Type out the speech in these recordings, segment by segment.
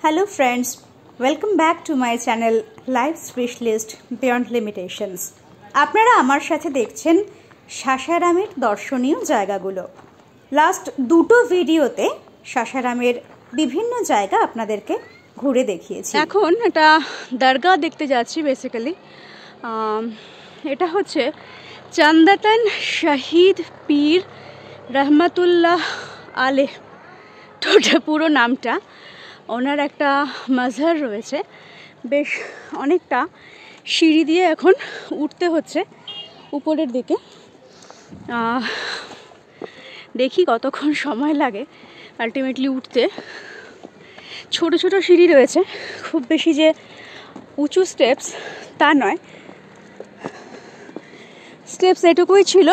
Hello friends, welcome back to my channel Life Specialist Beyond Limitations. আপনারা আমার সাথে দেখছেন সাসারামের দর্শনীয় জায়গাগুলো। লাস্ট দুটো ভিডিওতে সাসারামের বিভিন্ন জায়গা আপনাদেরকে ঘুরে দেখিয়েছি। এখন একটা দরগা দেখতে যাচ্ছি বেসিক্যালি। এটা হচ্ছে চন্দাতন শহীদ পীর রহমতুল্লাহ আলেহ, পুরো নামটা। ওনার একটা মাজার রয়েছে, বেশ অনেকটা সিঁড়ি দিয়ে এখন উঠতে হচ্ছে উপরের দিকে। দেখি কতক্ষণ সময় লাগে আলটিমেটলি উঠতে। ছোট ছোট সিঁড়ি রয়েছে, খুব বেশি যে উঁচু স্টেপস তা নয়, স্টেপস এটুকুই ছিল,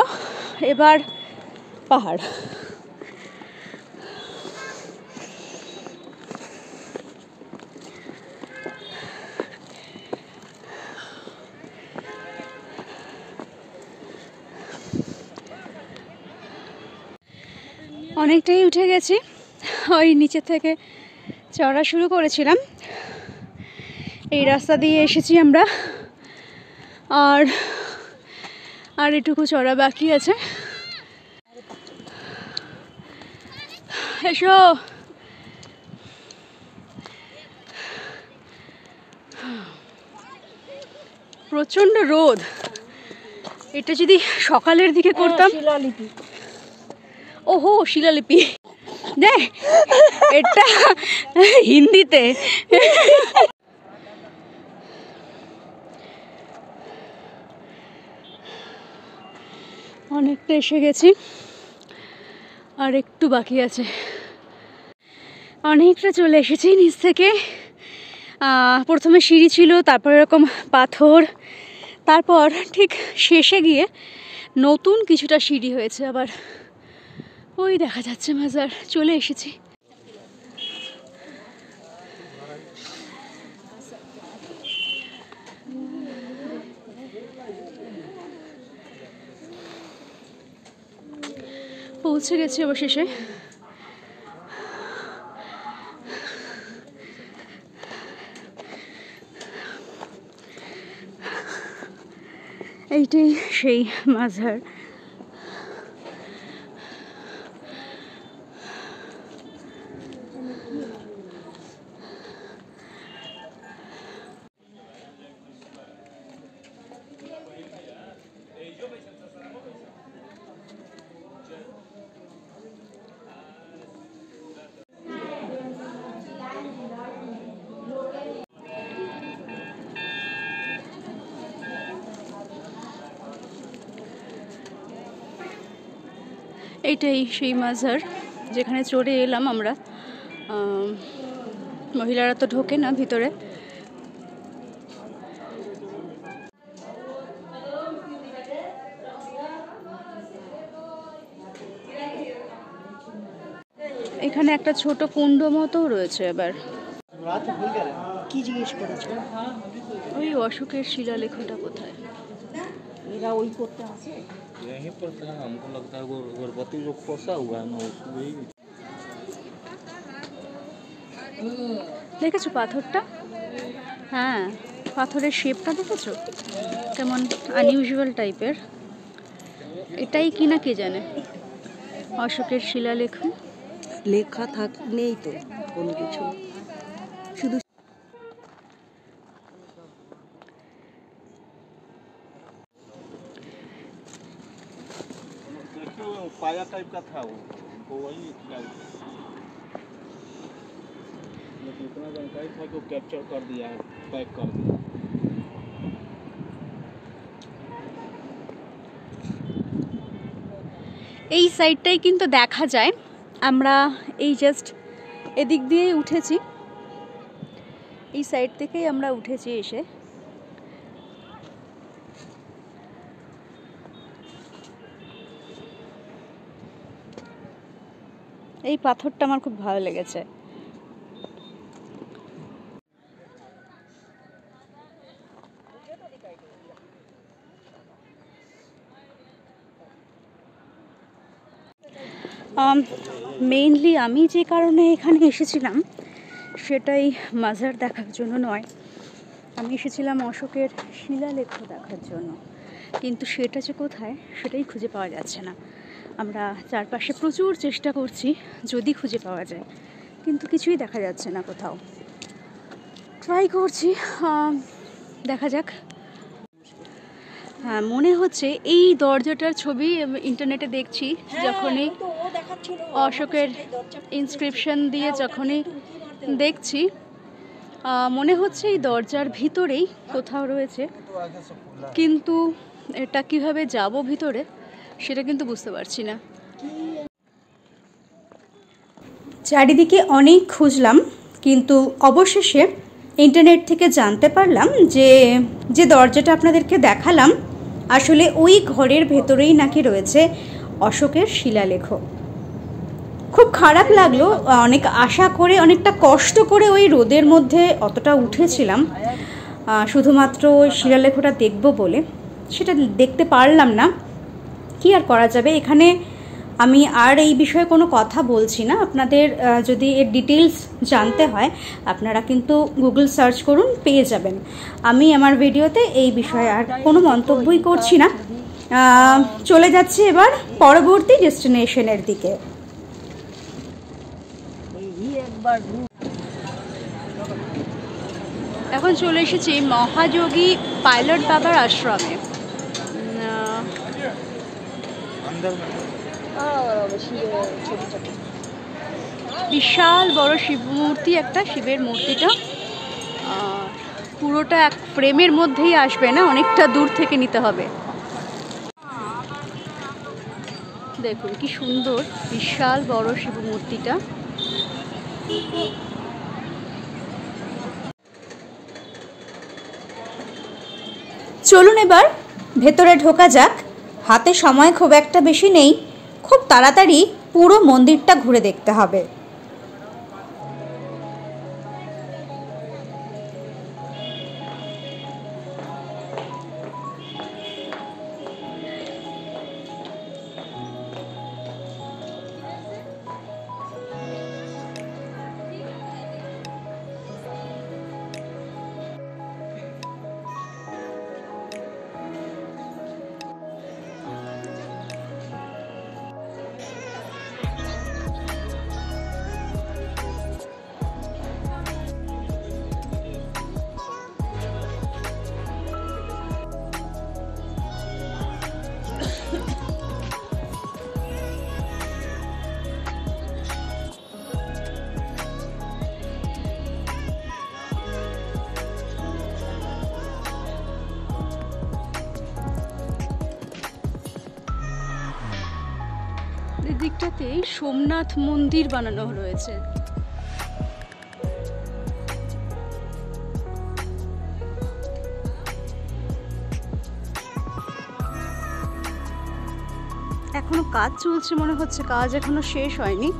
এবার পাহাড়। অনেকটাই উঠে গেছি, ওই নিচে থেকে চড়া শুরু করেছিলাম। এই রাস্তা দিয়ে এসেছি আমরা, আর এটুকু চড়া বাকি আছে। এসো, প্রচণ্ড রোদ। এটা যদি সকালের দিকে করতাম। শিলালিপি, ওহো শিলালিপি, দেখ এটা হিন্দিতে। অনেকটা এসে গেছি, আর একটু বাকি আছে। অনেকটা চলে এসেছি নিচ থেকে। প্রথমে সিঁড়ি ছিল, তারপর এরকম পাথর, তারপর ঠিক শেষে গিয়ে নতুন কিছুটা সিঁড়ি হয়েছে আবার। ওই দেখা যাচ্ছে মাজার। চলে এসেছি। পৌঁছে গেছি অবশেষে। এইটাই সেই মাজার। এইটাই সেই মাজার যেখানে চড়ে এলাম আমরা। মহিলারা তো ঢোকে না ভিতরে। এখানে একটা ছোট কুণ্ড মতো রয়েছে। এবার কি জিজ্ঞেস করেছে? ওই অশোকের শিলালেখটা কোথায়? এরা ওই করতে আসে। यहीं पर था, हमको लगता है वो अगरबत्ती जो खोसा हुआ है ना उसमें। দেখেছো পাথরটা? হ্যাঁ, পাথরের শেপটা দেখেছো কেমন আনইউজুয়াল টাইপের। এটাই কিনা কে জানে। অশোকের শিলালেখ লেখা নেই তো কোনো কিছু, শুধু पाया टाइप का था वो वही इतना जानकारी था कि वो कैप्चर कर दिया है, पैक कर दिया। এই সাইডটাই কিন্তু দেখা যায়। আমরা এই জাস্ট এদিক দিয়ে উঠেছি, এই সাইড থেকেই আমরা উঠেছি এসে। এই পাথরটা আমার খুব ভালো লেগেছে। মেইনলি আমি যে কারণে এখানে এসেছিলাম সেটাই মাজার দেখার জন্য নয়, আমি এসেছিলাম অশোকের শিলালেখ দেখার জন্য। কিন্তু সেটা যে কোথায় সেটাই খুঁজে পাওয়া যাচ্ছে না। আমরা চারপাশে প্রচুর চেষ্টা করছি যদি খুঁজে পাওয়া যায়, কিন্তু কিছুই দেখা যাচ্ছে না কোথাও। ট্রাই করছি, দেখা যাক। হ্যাঁ, মনে হচ্ছে এই দরজাটার ছবি ইন্টারনেটে দেখছি, যখনই অশোকের ইনস্ক্রিপশন দিয়ে যখনই দেখছি, মনে হচ্ছে এই দরজার ভিতরেই কোথাও রয়েছে, কিন্তু এটা কিভাবে যাব ভিতরে সেটা কিন্তু বুঝতে পারছি না। চারিদিকে অনেক খুঁজলাম, কিন্তু অবশেষে ইন্টারনেট থেকে জানতে পারলাম যে যে দরজাটা আপনাদেরকে দেখালাম আসলে ওই ঘরের ভেতরেই নাকি রয়েছে অশোকের শিলালেখ। খুব খারাপ লাগলো, অনেক আশা করে অনেকটা কষ্ট করে ওই রোদের মধ্যে অতটা উঠেছিলাম শুধুমাত্র ওই শিলালেখটা দেখব বলে, সেটা দেখতে পারলাম না। কি আর করা যাবে, এখানে আমি আর এই বিষয়ে কোনো কথা বলছি না। আপনাদের যদি এর ডিটেলস জানতে হয় আপনারা কিন্তু গুগল সার্চ করুন, পেয়ে যাবেন। আমি আমার ভিডিওতে এই বিষয়ে আর কোনো মন্তব্যই করছি না। চলে যাচ্ছি এবার পরবর্তী ডেস্টিনেশনের দিকে। এখন চলে এসেছি মহাযোগী পাইলট বাবার আশ্রমে। বিশাল বড় শিব মূর্তি, একটা শিবের মূর্তিটা পুরোটা এক ফ্রেমের মধ্যেই আসবে না, অনেকটা দূর থেকে নিতে হবে। দেখুন কি সুন্দর বিশাল বড় শিব মূর্তিটা। চলুন এবার ভেতরে ঢোকা যাক। হাতে সময় খুব একটা বেশি নেই, খুব তাড়াতাড়ি পুরো মন্দিরটা ঘুরে দেখতে হবে। এদিকটাতে সোমনাথ মন্দির বানানো রয়েছে। এখনো কাজ চলছে মনে হচ্ছে, কাজ এখনো শেষ হয়নি।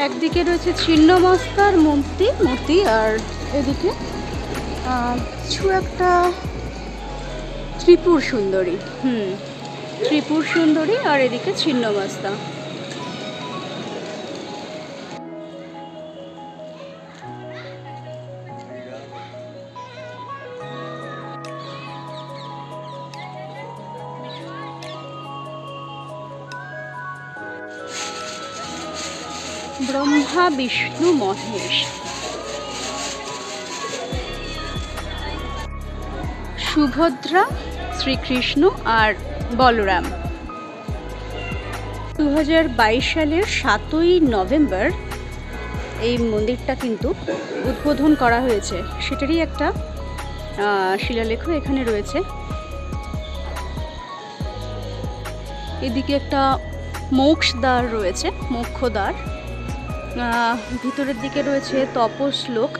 একদিকে রয়েছে ছিন্নমস্তার মূর্তি আর এদিকে কিছু একটা ত্রিপুর সুন্দরী, ত্রিপুর সুন্দরী, আর এদিকে ছিন্নমস্তা। ব্রহ্মা বিষ্ণু মহেশ, সুভদ্রা, শ্রীকৃষ্ণ আর বলরাম। 2022 সালের 7ই নভেম্বর এই মন্দিরটা কিন্তু উদ্বোধন করা হয়েছে, সেটারই একটা শিলালেখ এখানে রয়েছে। এদিকে একটা মোক্ষদ্বার রয়েছে, মোক্ষদ্বার। ভিতরের দিকে রয়েছে তপশ্লোক,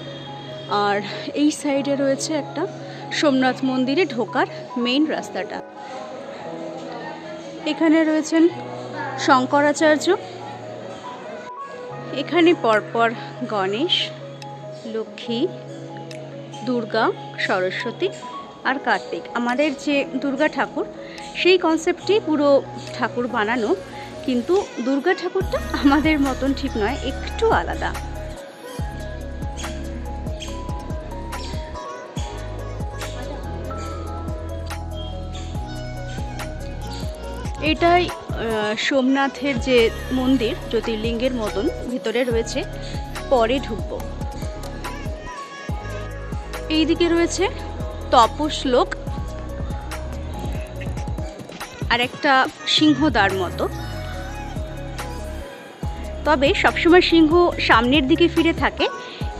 আর এই সাইডে রয়েছে একটা সোমনাথ মন্দিরে ঢোকার মেইন রাস্তাটা। এখানে রয়েছেন শঙ্করাচার্য, এখানে পরপর গণেশ, লক্ষ্মী, দুর্গা, সরস্বতী আর কার্তিক। আমাদের যে দুর্গা ঠাকুর সেই কনসেপ্টই পুরো ঠাকুর বানানো, কিন্তু দুর্গা ঠাকুরটা আমাদের মতন ঠিক নয়, একটু আলাদা। এটাই সোমনাথের যে মন্দির, জ্যোতির্লিঙ্গের মতন ভিতরে রয়েছে, পরে ঢুকবো। এইদিকে রয়েছে তপশ্লোক আর একটা সিংহদ্বার মতো, তবে সবসময় সিংহ সামনের দিকে ফিরে থাকে,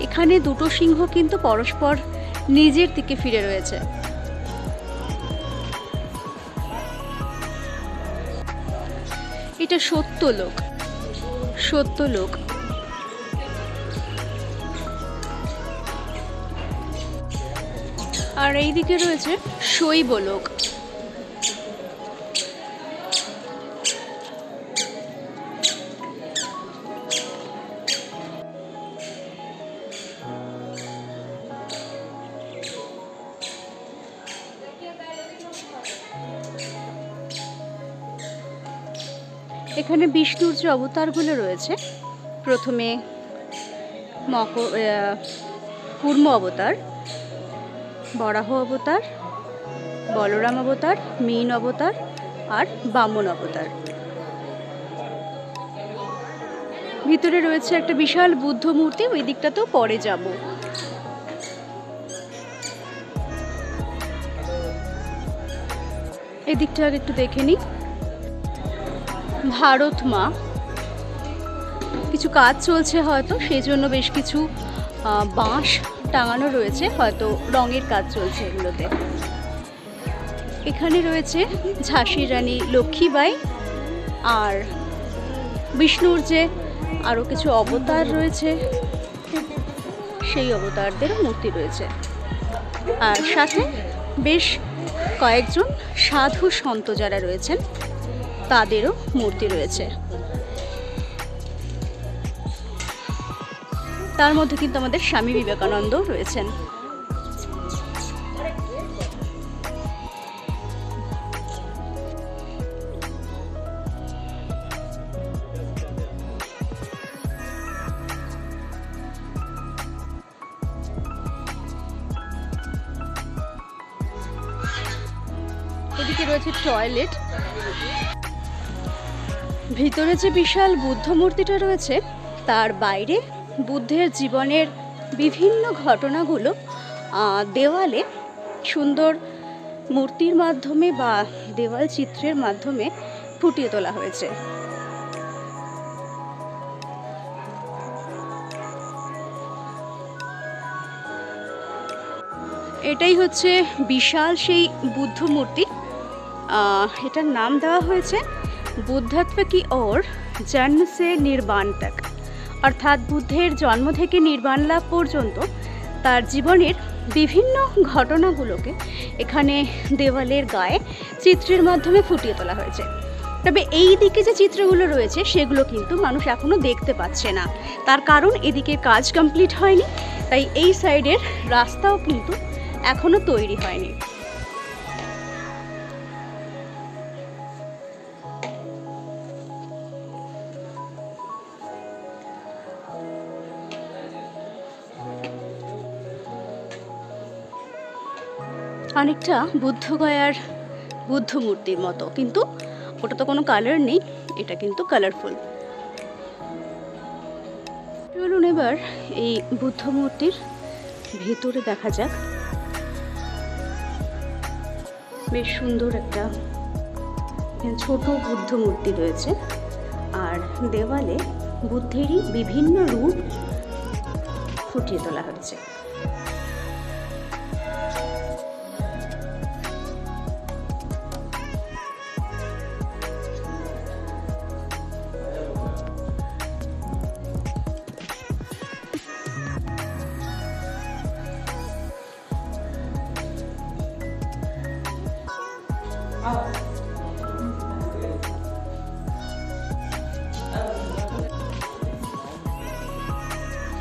এখানে দুটো সিংহ কিন্তু পরস্পর নিজের দিকে ফিরে রয়েছে। এটা সত্যলোক, সত্যলোক। আর এইদিকে রয়েছে শৈবলোক। এখানে বিষ্ণুর যে অবতারগুলো রয়েছে, প্রথমে কুর্ম অবতার, বরাহ অবতার, বলরাম অবতার, মীন অবতার আর বামন অবতার। ভিতরে রয়েছে একটা বিশাল বুদ্ধ মূর্তি, ওই দিকটাতেও পরে যাব। এদিকটা আর একটু দেখে নিই। ভারত মা, কিছু কাজ চলছে হয়তো, সেই জন্য বেশ কিছু বাঁশ টাঙানো রয়েছে, হয়তো রঙের কাজ চলছে এগুলোতে। এখানে রয়েছে ঝাঁসির রানী লক্ষ্মীবাই আর বিষ্ণুর যে আরও কিছু অবতার রয়েছে, সেই অবতারদেরও মূর্তি রয়েছে। আর সাথে বেশ কয়েকজন সাধু সন্ত যারা রয়েছেন তাদেরও মূর্তি রয়েছে। তার মধ্যে কিন্তু আমাদের স্বামী বিবেকানন্দ রয়েছেন। এদিকে রয়েছে টয়লেট। ভিতরে যে বিশাল বুদ্ধ মূর্তিটা রয়েছে, তার বাইরে বুদ্ধের জীবনের বিভিন্ন ঘটনাগুলো দেওয়ালে সুন্দর মূর্তির মাধ্যমে বা দেওয়াল চিত্রের মাধ্যমে ফুটিয়ে তোলা হয়েছে। এটাই হচ্ছে বিশাল সেই বুদ্ধ মূর্তি। এটার নাম দেওয়া হয়েছে বুদ্ধত্ব কি ওর জন্ম সে নির্বাণ তক, অর্থাৎ বুদ্ধের জন্ম থেকে নির্বাণ লাভ পর্যন্ত তার জীবনের বিভিন্ন ঘটনাগুলোকে এখানে দেওয়ালের গায়ে চিত্রের মাধ্যমে ফুটিয়ে তোলা হয়েছে। তবে এই দিকে যে চিত্রগুলো রয়েছে সেগুলো কিন্তু মানুষ এখনো দেখতে পাচ্ছে না, তার কারণ এদিকে কাজ কমপ্লিট হয়নি, তাই এই সাইডের রাস্তাও কিন্তু এখনো তৈরি হয়নি। অনেকটা বুদ্ধগয়ার বুদ্ধ মূর্তির মতো, কিন্তু ওটা তো কোনো কালার নেই, এটা কিন্তু কালারফুল। চলুন এবার এই বুদ্ধ মূর্তির ভেতরে দেখা যাক। বেশ সুন্দর একটা ছোট বুদ্ধ মূর্তি রয়েছে, আর দেওয়ালে বুদ্ধেরই বিভিন্ন রূপ ফুটিয়ে তোলা হয়েছে।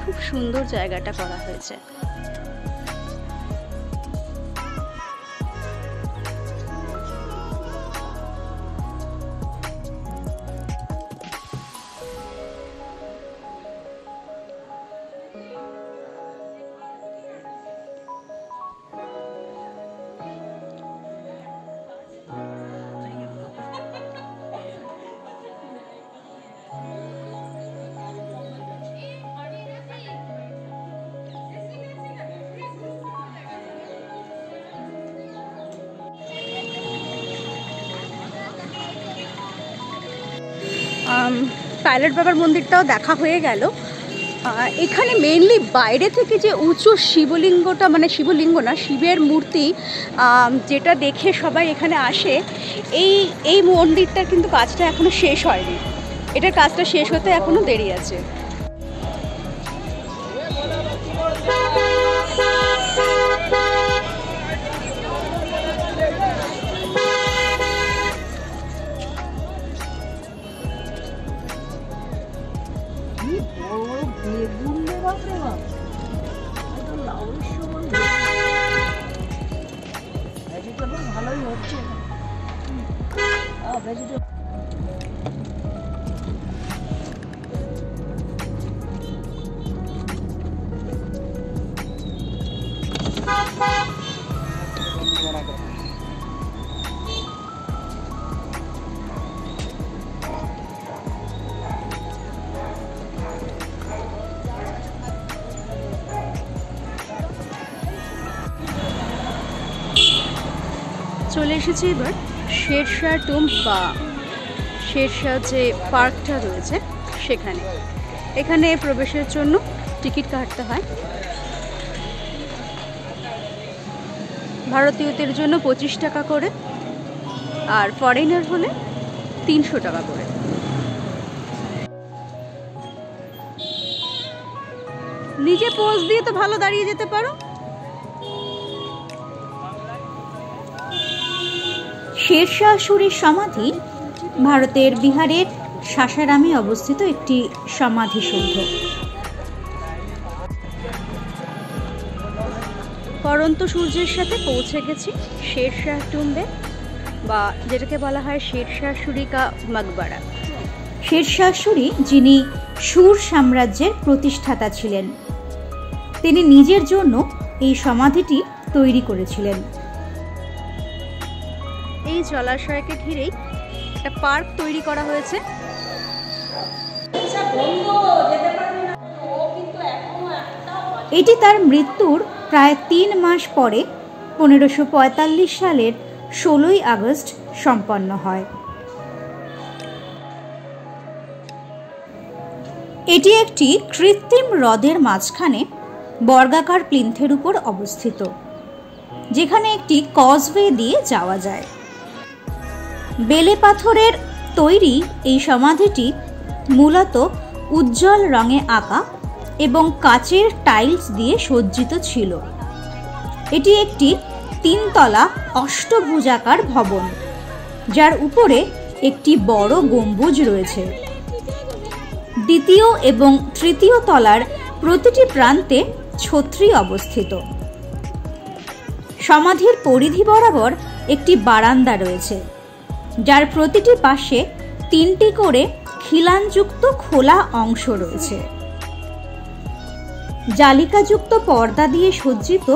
খুব সুন্দর জায়গাটা করা হয়েছে। পাইলট বাবার মন্দিরটাও দেখা হয়ে গেল। এখানে মেইনলি বাইরে থেকে যে উঁচু শিবলিঙ্গটা, মানে শিবলিঙ্গ না, শিবের মূর্তি যেটা দেখে সবাই এখানে আসে, এই মন্দিরটার কিন্তু কাজটা এখনও শেষ হয়নি। এটার কাজটা শেষ হতে এখনও দেরি আছে। ভালোই হচ্ছে। চলে এসেছি এবার শেরশাহ টুম্ব বা শেরশাহ যে পার্কটা রয়েছে সেখানে। এখানে প্রবেশের জন্য টিকিট কাটতে হয়। ভারতীয়দের জন্য 25 টাকা করে, আর ফরেনার হলে 300 টাকা করে। নিজে পোজ দিয়ে তো ভালো দাঁড়িয়ে যেতে পারো। শেরশাহ সুরির সমাধি ভারতের বিহারের সাসারামে অবস্থিত একটি সমাধিসৌধ। পরন্ত সূর্যের সাথে পৌঁছে গেছি শেরশাহ টুম্বে, বা যেটাকে বলা হয় শেরশাহ সুরি কা মকবরা। শেরশাহ সুরি, যিনি সুর সাম্রাজ্যের প্রতিষ্ঠাতা ছিলেন, তিনি নিজের জন্য এই সমাধিটি তৈরি করেছিলেন। এই জলাশয়কে ঘিরেই একটা পার্ক তৈরি করা হয়েছে। এটি তার মৃত্যুর প্রায় 3 মাস পরে 1545 সালের 16ই আগস্ট সম্পন্ন হয়। এটি একটি কৃত্রিম হ্রদের মাঝখানে বর্গাকার প্লিন্থের উপর অবস্থিত, যেখানে একটি কজওয়ে দিয়ে যাওয়া যায়। বেলে পাথরের তৈরি এই সমাধিটি মূলত উজ্জ্বল রঙে আঁকা এবং কাচের টাইলস দিয়ে সজ্জিত ছিল। এটি একটি 3 তলা অষ্টভুজাকার ভবন, যার উপরে একটি বড় গম্বুজ রয়েছে। দ্বিতীয় এবং তৃতীয় তলার প্রতিটি প্রান্তে ছত্রি অবস্থিত। সমাধির পরিধি বরাবর একটি বারান্দা রয়েছে, যার প্রতিটি পাশে 3টি করে খিলানযুক্ত খোলা অংশ রয়েছে। জালিকাযুক্ত পর্দা দিয়ে সজ্জিত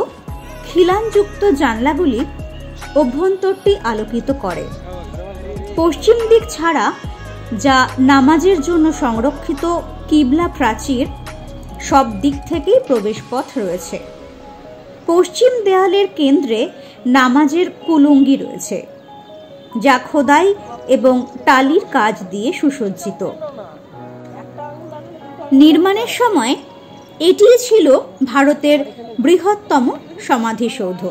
খিলানযুক্ত জানলাগুলি অভ্যন্তরটি আলোকিত করে। পশ্চিম দিক ছাড়া, যা নামাজের জন্য সংরক্ষিত কিবলা প্রাচীর, সব দিক থেকেই প্রবেশপথ রয়েছে। পশ্চিম দেয়ালের কেন্দ্রে নামাজের কুলুঙ্গি রয়েছে, যা খোদাই এবং টালির কাজ দিয়ে সুসজ্জিত। নির্মাণের সময় এটি ছিল ভারতের বৃহত্তম সমাধিসৌধ।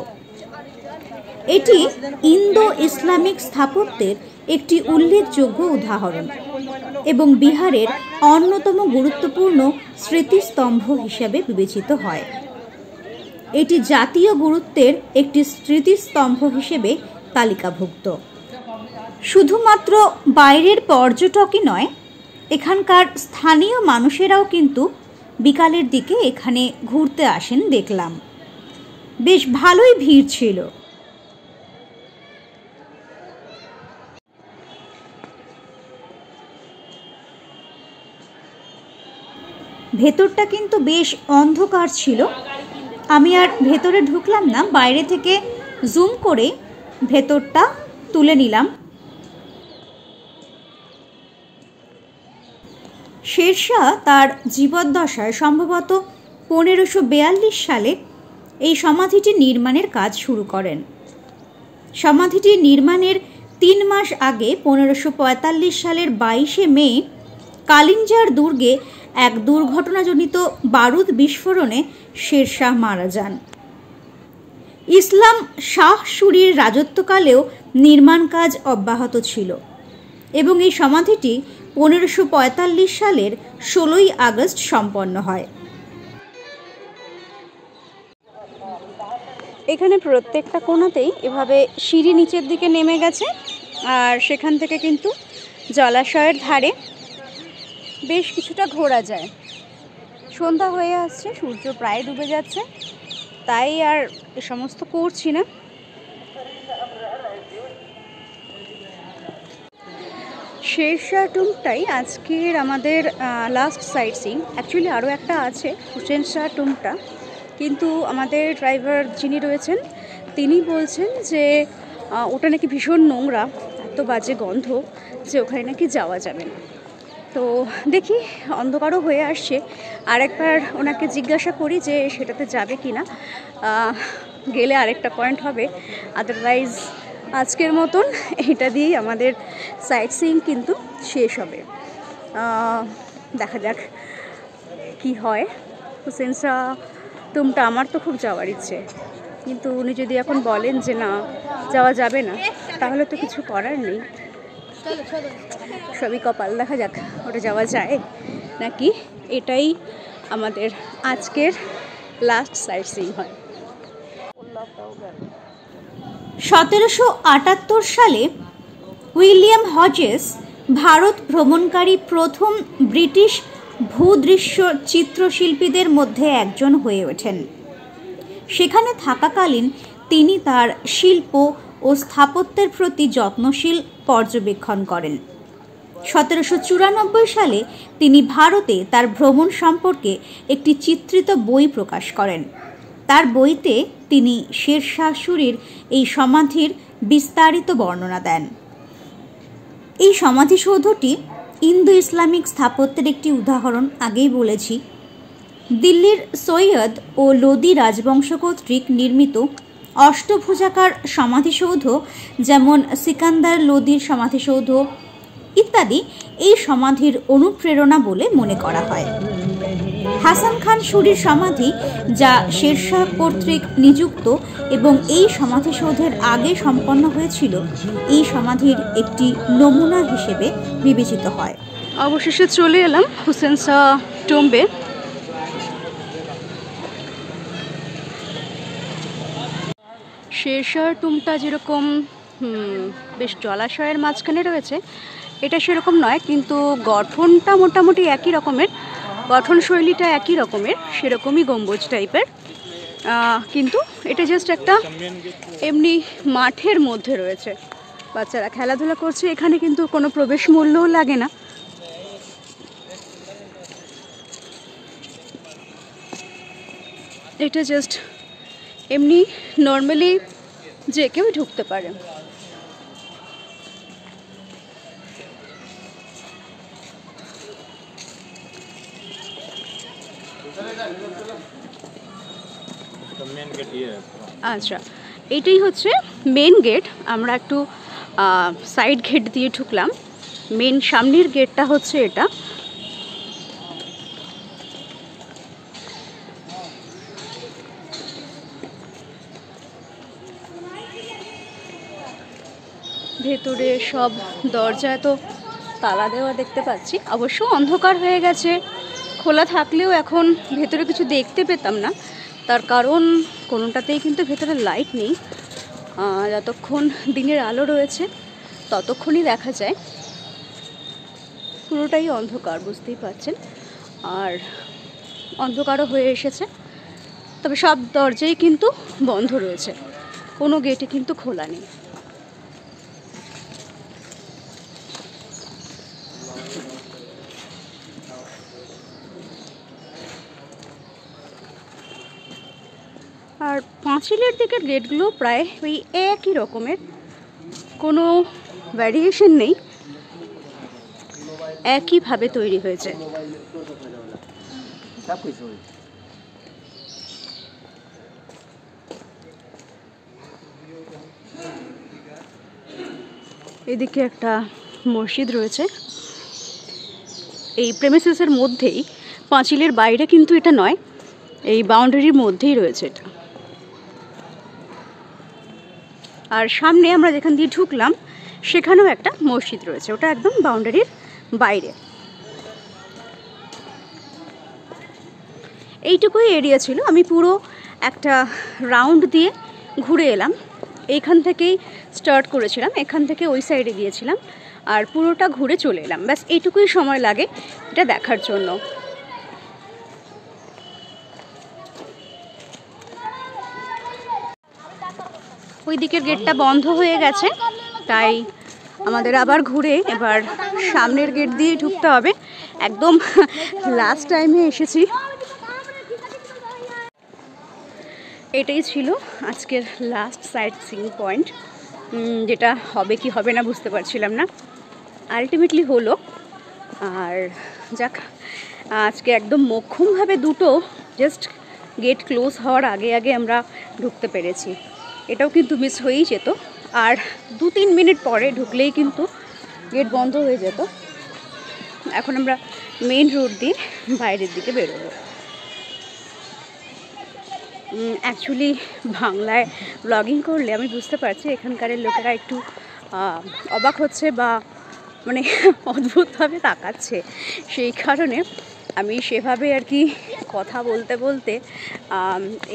এটি ইন্দো ইসলামিক স্থাপত্যের একটি উল্লেখযোগ্য উদাহরণ এবং বিহারের অন্যতম গুরুত্বপূর্ণ স্মৃতিস্তম্ভ হিসেবে বিবেচিত হয়। এটি জাতীয় গুরুত্বের একটি স্মৃতিস্তম্ভ হিসেবে তালিকাভুক্ত। শুধুমাত্র বাইরের পর্যটকই নয়, এখানকার স্থানীয় মানুষেরাও কিন্তু বিকালের দিকে এখানে ঘুরতে আসেন দেখলাম। বেশ ভালোই ভিড় ছিল। ভেতরটা কিন্তু বেশ অন্ধকার ছিল। আমি আর ভেতরে ঢুকলাম না, বাইরে থেকে জুম করে ভেতরটা তুলে নিলাম। শেরশাহ তার জীবদ্দশায় সম্ভবত 1542 সালে এই সমাধিটি নির্মাণের কাজ শুরু করেন। সমাধিটি নির্মাণের 3 মাস আগে 1545 সালের 22শে মে কালিঞ্জার দুর্গে এক দুর্ঘটনাজনিত বারুদ বিস্ফোরণে শেরশাহ মারা যান। ইসলাম শাহ সুরির রাজত্বকালেও নির্মাণ কাজ অব্যাহত ছিল এবং এই সমাধিটি 1545 সালের 16ই আগস্ট সম্পন্ন হয়। এখানে প্রত্যেকটা কোণাতেই এভাবে সিঁড়ি নিচের দিকে নেমে গেছে, আর সেখান থেকে কিন্তু জলাশয়ের ধারে বেশ কিছুটা ঘোরা যায়। সন্ধ্যা হয়ে আসছে, সূর্য প্রায় ডুবে যাচ্ছে, তাই আর এ সমস্ত করছি না। শেরশাহ টুম্বটাই আজকের আমাদের লাস্ট সাইট সিইং। অ্যাকচুয়ালি আরও একটা আছে হুসেন শাহ টুম্বটা, কিন্তু আমাদের ড্রাইভার যিনি রয়েছেন তিনি বলছেন যে ওটা নাকি ভীষণ নোংরা, এত বাজে গন্ধ যে ওখানে নাকি যাওয়া যাবে না। তো দেখি, অন্ধকারও হয়ে আসছে, আরেকবার ওনাকে জিজ্ঞাসা করি যে সেটাতে যাবে কি না। গেলে আরেকটা পয়েন্ট হবে, আদারওয়াইজ আজকের মতন এটা দিয়েই আমাদের সাইট সিইং কিন্তু শেষ হবে। দেখা যাক কি হয়। হুসেন শাহ টুম্বটা আমার তো খুব যাওয়ার ইচ্ছে, কিন্তু উনি যদি এখন বলেন যে না যাওয়া যাবে না, তাহলে তো কিছু করার নেই। সবই কপাল, দেখা যাক ওটা যাওয়া যায় নাকি এটাই আমাদের আজকের লাস্ট সাইট সিইং হয়। 1778 সালে উইলিয়াম হজেস ভারত ভ্রমণকারী প্রথম ব্রিটিশ ভূদৃশ্য চিত্রশিল্পীদের মধ্যে একজন হয়ে ওঠেন। সেখানে থাকাকালীন তিনি তার শিল্প ও স্থাপত্যের প্রতি যত্নশীল পর্যবেক্ষণ করেন। 1794 সালে তিনি ভারতে তার ভ্রমণ সম্পর্কে একটি চিত্রিত বই প্রকাশ করেন। তার বইতে তিনি শেরশাহ সুরির এই সমাধির বিস্তারিত বর্ণনা দেন। এই সমাধিসৌধটি ইন্দো ইসলামিক স্থাপত্যের একটি উদাহরণ, আগেই বলেছি। দিল্লির সৈয়দ ও লোদি রাজবংশ কর্তৃক নির্মিত অষ্টভুজাকার সমাধিসৌধ, যেমন সিকান্দার লোদির সমাধিসৌধ ইত্যাদি, এই সমাধির অনুপ্রেরণা বলে মনে করা হয়। হাসান খান সুরির সমাধি, যা শেরশাহ কর্তৃক নিযুক্ত এবং এই সমাধিসৌধের আগে সম্পন্ন হয়েছিল, এই সমাধির একটি নমুনা হিসেবে বিবেচিত হয়। অবশেষে চলে এলাম হুসেন শাহ টুম্বে। শেরশাহ টুম্বটা যেরকম বেশ জলাশয়ের মাঝখানে রয়েছে, এটা সেরকম নয়, কিন্তু গঠনটা মোটামুটি একই রকমের, গঠন শৈলীটা একই রকমের, সেরকমই গম্বুজ টাইপের। কিন্তু এটা জাস্ট একটা এমনি মাঠের মধ্যে রয়েছে, বাচ্চারা খেলাধুলা করছে। এখানে কিন্তু কোনো প্রবেশ মূল্যও লাগে না। এটা জাস্ট এমনি নর্মালি যে কেউ ঢুকতে পারে। আচ্ছা, এটাই হচ্ছে মেন গেট। আমরা একটু সাইড গেট দিয়ে ঢুকলাম। মেন সামনের গেটটা হচ্ছে এটা। ভেতরে সব দরজায় তো তালা দেওয়া দেখতে পাচ্ছি, অবশ্য অন্ধকার হয়ে গেছে। খোলা থাকলেও এখন ভেতরে কিছু দেখতে পেতাম না, তার কারণ কোনোটাতেই কিন্তু ভেতরে লাইট নেই। যতক্ষণ দিনের আলো রয়েছে ততক্ষণই দেখা যায়, পুরোটাই অন্ধকার, বুঝতেই পারছেন। আর অন্ধকারও হয়ে এসেছে, তবে সব দরজাই কিন্তু বন্ধ রয়েছে, কোনো গেটে কিন্তু খোলা নেই। আর পাঁচিলের দিকের গেটগুলো প্রায় ওই একই রকমের, কোনো ভ্যারিয়েশন নেই, একইভাবে তৈরি হয়েছে। এদিকে একটা মসজিদ রয়েছে, এই প্রেমিসেসের মধ্যেই, পাঁচিলের বাইরে কিন্তু এটা নয়, এই বাউন্ডারির মধ্যেই রয়েছে এটা। আর সামনে আমরা যেখান দিয়ে ঢুকলাম সেখানেও একটা মসজিদ রয়েছে, ওটা একদম বাউন্ডারির বাইরে। এইটুকুই এরিয়া ছিল, আমি পুরো একটা রাউন্ড দিয়ে ঘুরে এলাম। এইখান থেকেই স্টার্ট করেছিলাম, এখান থেকে ওই সাইডে গিয়েছিলাম, আর পুরোটা ঘুরে চলে এলাম। ব্যাস এইটুকুই সময় লাগে এটা দেখার জন্য। ওই দিকের গেটটা বন্ধ হয়ে গেছে, তাই আমাদের আবার ঘুরে এবার সামনের গেট দিয়ে ঢুকতে হবে। একদম লাস্ট টাইমে এসেছি। এটাই ছিল আজকের লাস্ট সাইট সিইং পয়েন্ট, যেটা হবে কি হবে না বুঝতে পারছিলাম না, আলটিমেটলি হলো। আর যাক, আজকে একদম মোক্ষমভাবে দুটো জাস্ট গেট ক্লোজ হওয়ার আগে আগে আমরা ঢুকতে পেরেছি। এটাও কিন্তু মিস হয়েই যেত, আর 2-3 মিনিট পরে ঢুকলেই কিন্তু গেট বন্ধ হয়ে যেত। এখন আমরা মেইন রোড দিয়ে বাইরের দিকে বেরোবো। অ্যাকচুয়ালি বাংলায় ব্লগিং করলে আমি বুঝতে পারছি এখানকার লোকেরা একটু অবাক হচ্ছে বা মানে অদ্ভুতভাবে তাকাচ্ছে, সেই কারণে আমি সেভাবে আর কি কথা বলতে বলতে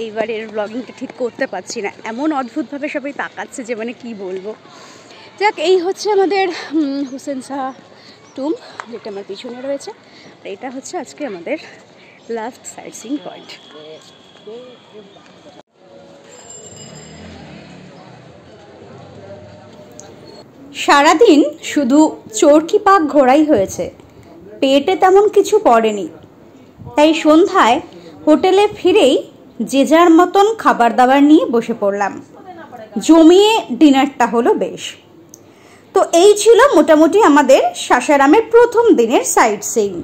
এইবারের ব্লগিংটা ঠিক করতে পারছি না। এমন অদ্ভুতভাবে সবাই তাকাচ্ছে যে মানে কি বলবো। যাক, এই হচ্ছে আমাদের হুসেন শাহ টুম্ব, যেটা আমার পিছনে রয়েছে। আর এটা হচ্ছে আজকে আমাদের লাস্ট সাইট সিইং পয়েন্ট। সারাদিন শুধু চরকি পাক ঘোরাই হয়েছে, পেটে তেমন কিছু পড়েনি। তাই সন্ধ্যায় হোটেলে ফিরেই যে যার মতন খাবার দাবার নিয়ে বসে পড়লাম। জমিয়ে ডিনারটা হলো বেশ। তো এই ছিল মোটামুটি আমাদের সাসারামের প্রথম দিনের সাইট সিইং।